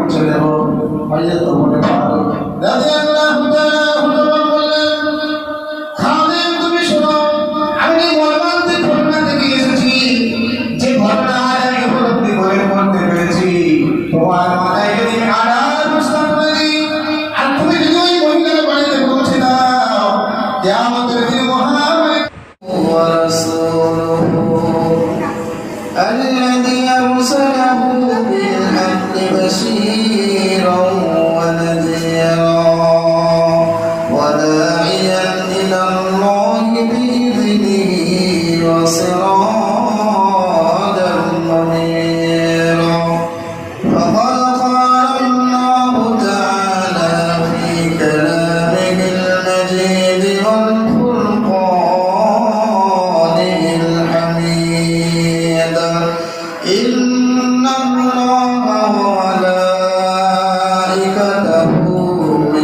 পৌঁছে দেব। হযরত ওমর ফারুক রাদিয়াল্লাহু তাআলা বললেন, খাদেম তুমি শোনো, আমি মর্মান্তে ঘটনা থেকে এসেছি, যে ঘটনা আমি উপলব্ধি করে করতে পেরেছি। তোমার মাথায় যদি আড়াল প্রশ্ন করে দিই আর তুমি যদি ওই মহিলার বাড়িতে পৌঁছে দাও, কিয়ামতের দিন মুহাম্মদ ওয়া রাসূলুহু الذي أرسله بالحق بشيرا ونذيرا وداعيا إلى الله بإذنه وسراجا منيرا. فقد قال الله تعالى في كلامه المجيد والفرقان الحميد: إن الله وملائكته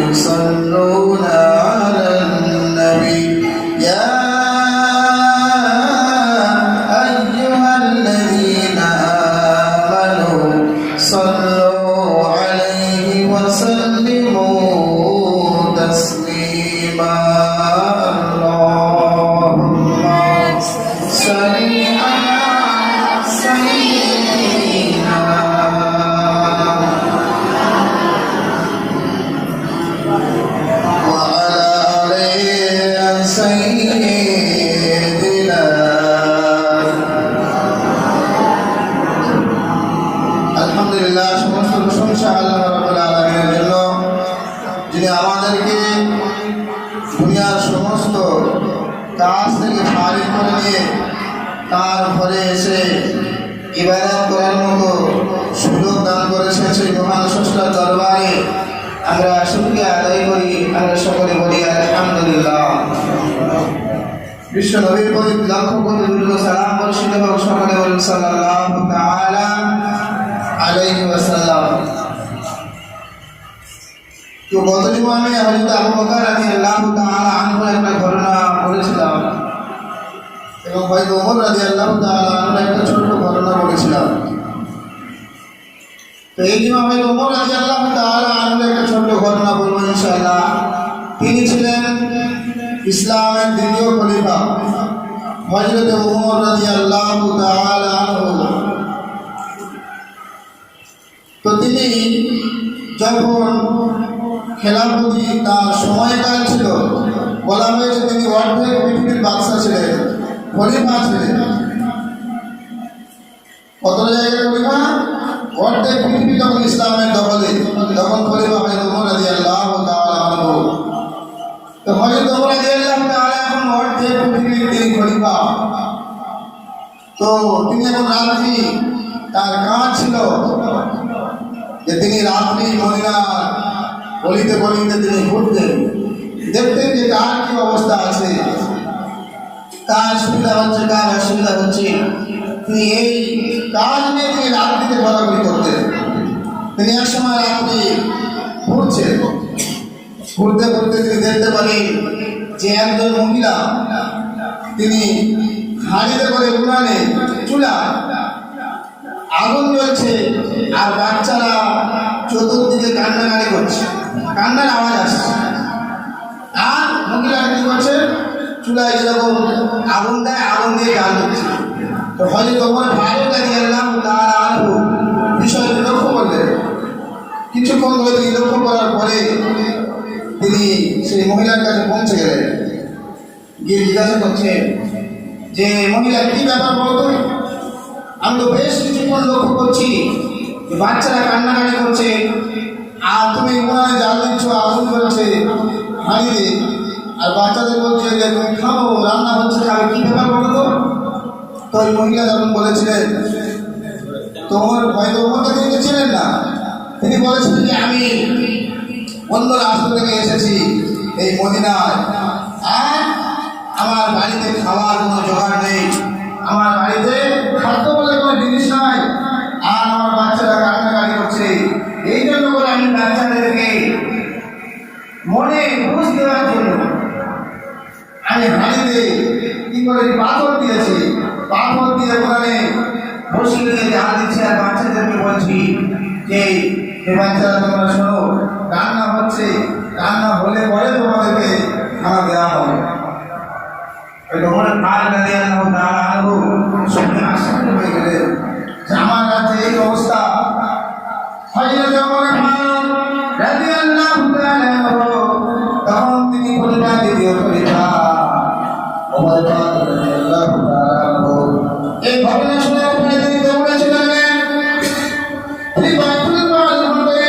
يصلون على النبي يا أيها الذين آمنوا صلوا عليه وسلموا تسليما. اللهم صل على سيدنا وعلى آل سيدنا. আলহামদুলিল্লাহ, সমস্ত প্রশংসা আল্লাহ রাব্বুল আলামিনের জন্য, যিনি আমাদেরকে দুনিয়ার সমস্ত কাজ থেকে ফারিগ করে নিয়ে তার ঘরে এসে ইবাদত করার মতো সুযোগ দান করেছেন। সেই মহান স্রষ্টার দরবারে আমরা শুকরিয়া আদায় করি। আমরা সকলে বলি আলহামদুলিল্লাহ। বিশ্ব নবীর প্রতি লক্ষ কোটি দুরূদ ও সালাম বর্ষিত হোক। সকলে বলেন সাল্লাল্লাহু তাআলা আলাইহি ওয়াসাল্লাম। তো গত জুমা আমি হযরত আবু বকর রাদিয়াল্লাহু তাআলা আনহু একটা ঘটনা বলেছিলাম এবং হযরত ওমর রাদিয়াল্লাহু তাআলা আনহু একটা ছোট ঘটনা বলেছিলাম। তো এই জুমা হযরত ওমর রাদিয়াল্লাহু তাআলা আনহু একটা ছোট ঘটনা বলবো ইনশাআল্লাহ। তিনি ছিলেন ইসলামের দ্বিতীয় খলিফা হযরত ওমর রাদিয়াল্লাহু তাআলা আনহু। তো তিনি যখন খেলাফতি তার সময়কাল ছিল, বলা হয়েছে তিনি অর্ধেক পৃথিবীর বাদশা ছিলেন, খলিফা ছিলেন। কত জায়গায় খলিফা? অর্ধেক পৃথিবী যখন ইসলামের দখলে, তখন খলিফা হযরত ওমর রাদিয়াল্লাহু তাআলা আনহু। তো হযরত ওমর রাদিয়াল্লাহু তাআলা এখন অর্ধেক পৃথিবীর তিনি খলিফা। তো তিনি এখন রাত্রি, তার কাজ ছিল যে তিনি রাত্রি মদিনার গলিতে গলিতে তিনি ঘুরতেন, দেখতেন যে কার কি অবস্থা আছে, কার সুবিধা হচ্ছে, কার অসুবিধা হচ্ছে। তিনি এই কাজ নিয়ে তিনি রাত্রিতে ঘোরাঘুরি করতেন। তিনি এক সময় রাত্রি ঘুরছেন, ঘুরতে ঘুরতে তিনি দেখতে পারেন যে একজন মহিলা তিনি হাঁড়িতে করে উনানে চুলা আগুন জ্বলছে আর বাচ্চারা চতুর্দিকে কান্নাকাটি করছে, কান্নার আওয়াজ আসছে। আর মহিলা কি করছে? চুলায় যেরকম আগুন দেয়, আগুন দিয়ে গান করছে। তো হযরত ওমর ফারুক রাদিয়াল্লাহু তাআলা আনহু বিষয়টি লক্ষ্য করলেন। কিছুক্ষণ ধরে তিনি লক্ষ্য করার পরে তিনি সেই মহিলার কাছে পৌঁছে গেলেন, গিয়ে জিজ্ঞাসা করছেন যে মহিলা কি ব্যাপার বলতো? আমি তো বেশ কিছুক্ষণ লক্ষ্য করছি যে বাচ্চারা কান্নাকাটি করছে আর তুমি উনানে জাল দিচ্ছ, আগুন জ্বলছে হাঁড়িতে, আর বাচ্চাদের বলছে যে তুমি খাবো, রান্না হচ্ছে, খাবে, কি ব্যাপার বলতো? তো ওই মহিলা যখন বলেছিলেন, তোমার হয়তো ওমরকে তিনি ছিলেন না, তিনি বলেছিলেন যে আমি অন্য রাষ্ট্র থেকে এসেছি এই মদিনায়, আর আমার বাড়িতে খাওয়ার কোনো জোগাড় নেই, আমার বাড়িতে খাদ্য বলে কোনো জিনিস নাই, আর আমার বাচ্চারা কান্নাকাটি করছে। এই জন্য করে আমি বাচ্চাদেরকে মনে বুঝ দেওয়ার জন্য আমি হাঁড়িতে কি করে পাথর দিয়েছি, পাথর দিয়ে ওখানে বসিয়ে দিয়ে জাল দিচ্ছি আর বাচ্চাদেরকে বলছি বলছি যে বাচ্চারা তোমরা শোনো, রান্না হচ্ছে, রান্না হলে পরে তোমাদেরকে খানা দেওয়া হবে। তোমার পাল রাদিয়াল্লাহু তাআলা আনহু শুনে আশ্চর্য হয়ে গেলেন যে আমার রাজ্যে এই অবস্থা। হযরত ওমর ফারুক রাদিয়াল্লাহু তাআলা আনহু তখন তিনি বললেন, দ্বিতীয় খলিফা ওমর ফারুক রাদিয়াল্লাহু তাআলা আনহু এই ঘটনা শুনে তিনি দৌড়ে চলে গেলেন। তিনি বাইতুল মাল হতে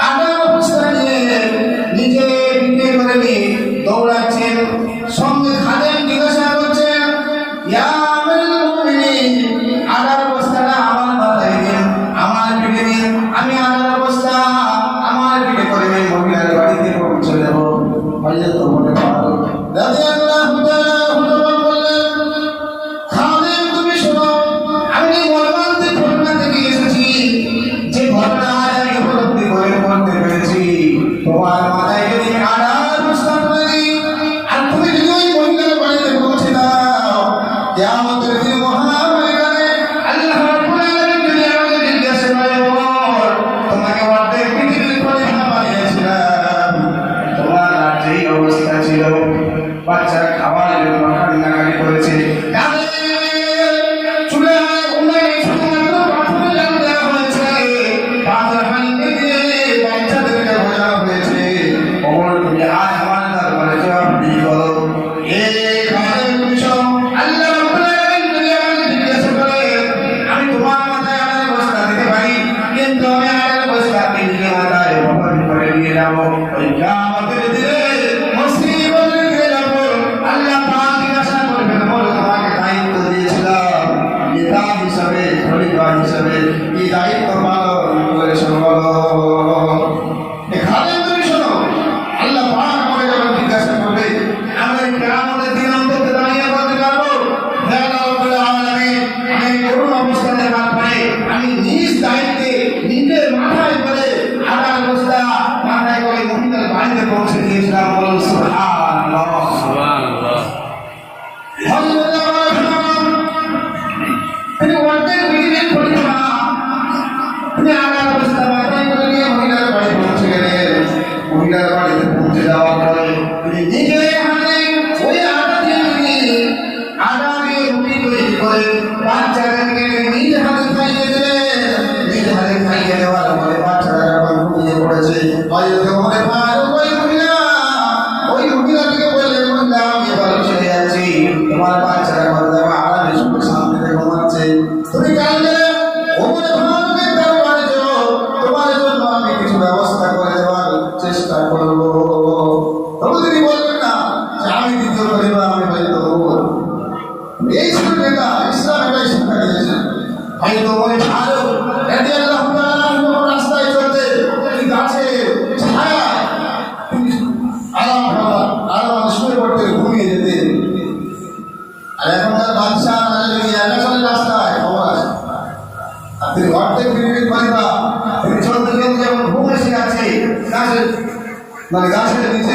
আগাম অবস্থা নিয়ে নিজে বিক্রি করে নিয়ে দৌড়াচ্ছেন। সঙ্গে খাদেম জিজ্ঞাসা করছেন, ইয়া আমিরুল মুমিনিন, আগার অবস্থাটা আমার মাথায় দিন, আমার পিঠে দিন, আমি আগার অবস্থা আমার পিঠে করে মহিলার বাড়িতে পৌঁছে দেব। হযরত ওমর ফারুক রাদিয়াল্লাহু তাআলা বললেন, খাদেম তুমি শোনো, আমি মর্মান্তিক ঘটনা থেকে এসেছি, যে ঘটনা আমি উপলব্ধি করে করতে পেরেছি। তোমার মাথায় যদি আগার অবস্থা করে দিই আর তুমি যদি ওই মহিলার বাড়িতে পৌঁছে দাও, কিয়ামতের দিন মহাময়দানে আল্লাহ রাব্বুল আলামিন যদি আমাকে জিজ্ঞাসা করে, ওমর তোমাকে অর্ধেক পৃথিবীর খলিফা বানিয়েছিলাম, তোমার রাজ্যে এই অবস্থা ছিল, বাচ্চারা খাওয়ার জন্য কান্নাকাটি করেছে, চুলে উনাই শুধুমাত্র পাথরের জাল দেওয়া হয়েছে, পাথর হানিতে দিয়ে বাচ্চাদেরকে বোঝানো হয়েছে। ওমর তুমি আজ আমার দরবারে জবাবদিহি করো। এই খাদেম তুমি শোনো, আল্লাহ রাব্বুল আলামিন যদি আমাকে জিজ্ঞাসা করে, আমি তোমার মাথায় আড়ালে বস্তা দিতে পারি, কিন্তু আমি আড়ালে বস্তা নিজের মাথায় বহন করে নিয়ে যাবো। ওই কিয়ামতের দিনে মুসিবতের দিনে যাবো, আল্লাহ পাক জিজ্ঞাসা করবেন, বলো তোমাকে দায়িত্ব দিয়েছিলাম নেতা হিসাবে, খলিফা হিসাবে, এই দায়িত্ব পালন করেছো বলো। খাদেম তুমি শোনো, আল্লাহ পাক আমাকে যখন জিজ্ঞাসা করবে, আমরা কিয়ামতের দিন অন্তত দাঁড়িয়ে বলতে পারবো, হে আল্লাহ রাব্বুল আলামিন, আমি করুণ অবস্থানে পরে আমি নিজ দায়িত্বে নিজের মাথায় করে আগার অবস্থা মাথায় করে মহিলার বাড়িতে পৌঁছে দিয়েছিলাম। বলুন সুবহানাল্লাহ। হযরত ওমর ফারুক তিনি অর্ধেক পৃথিবীর খলিফা, তিনি আগার অবস্থা মাথায় করে নিয়ে মহিলার বাড়ি পৌঁছে গেলেন। মহিলার বাড়িতে পৌঁছে যাওয়ার পরে তিনি নিজের হাতে ওই আটা দিয়ে আটা দিয়ে রুটি তৈরি করে বাচ্চাদেরকে নিজ হাতে খাইয়ে দিলেন। নিজ হাতে খাইয়ে দেওয়ার পরে বাচ্চারা যখন ঘুমিয়ে পড়েছে, হযরত ওমর ফারুক ওই মহিলাটিকে বললেন, মহিলা আমি এবার চলে যাচ্ছি, তোমার বাচ্চারা ঘরে যাবে আরামে সুখে শান্তিতে ঘুমাচ্ছে, তুমি কালকে ওমর ফারুকের দরবারে যাও, তোমার জন্য আমি কিছু ব্যবস্থা করে দেওয়ার চেষ্টা করব। তবু তিনি বললেন না যে আমি দ্বিতীয় খলিফা, আমি হয়তো ওমর। এই ছিল নেতা, ইসলাম এটাই শিক্ষা দিয়েছেন। হয়তো ওমর ফারুক রাদিয়াল্লাহু তাআলা আনহু রাস্তায় চলতে তিনি গাছের ছায়ায় আরাম শুয়ে পড়তেন, ঘুমিয়ে যেতেন। আর এখনকার বাদশাহ এলাকার রাস্তায় খবর আছে, আর তিনি অর্ধেক পৃথিবীর খলিফা, তিনি চলতে চলতে যেমন ঘুম এসে আছে গাছের গাছের নিচে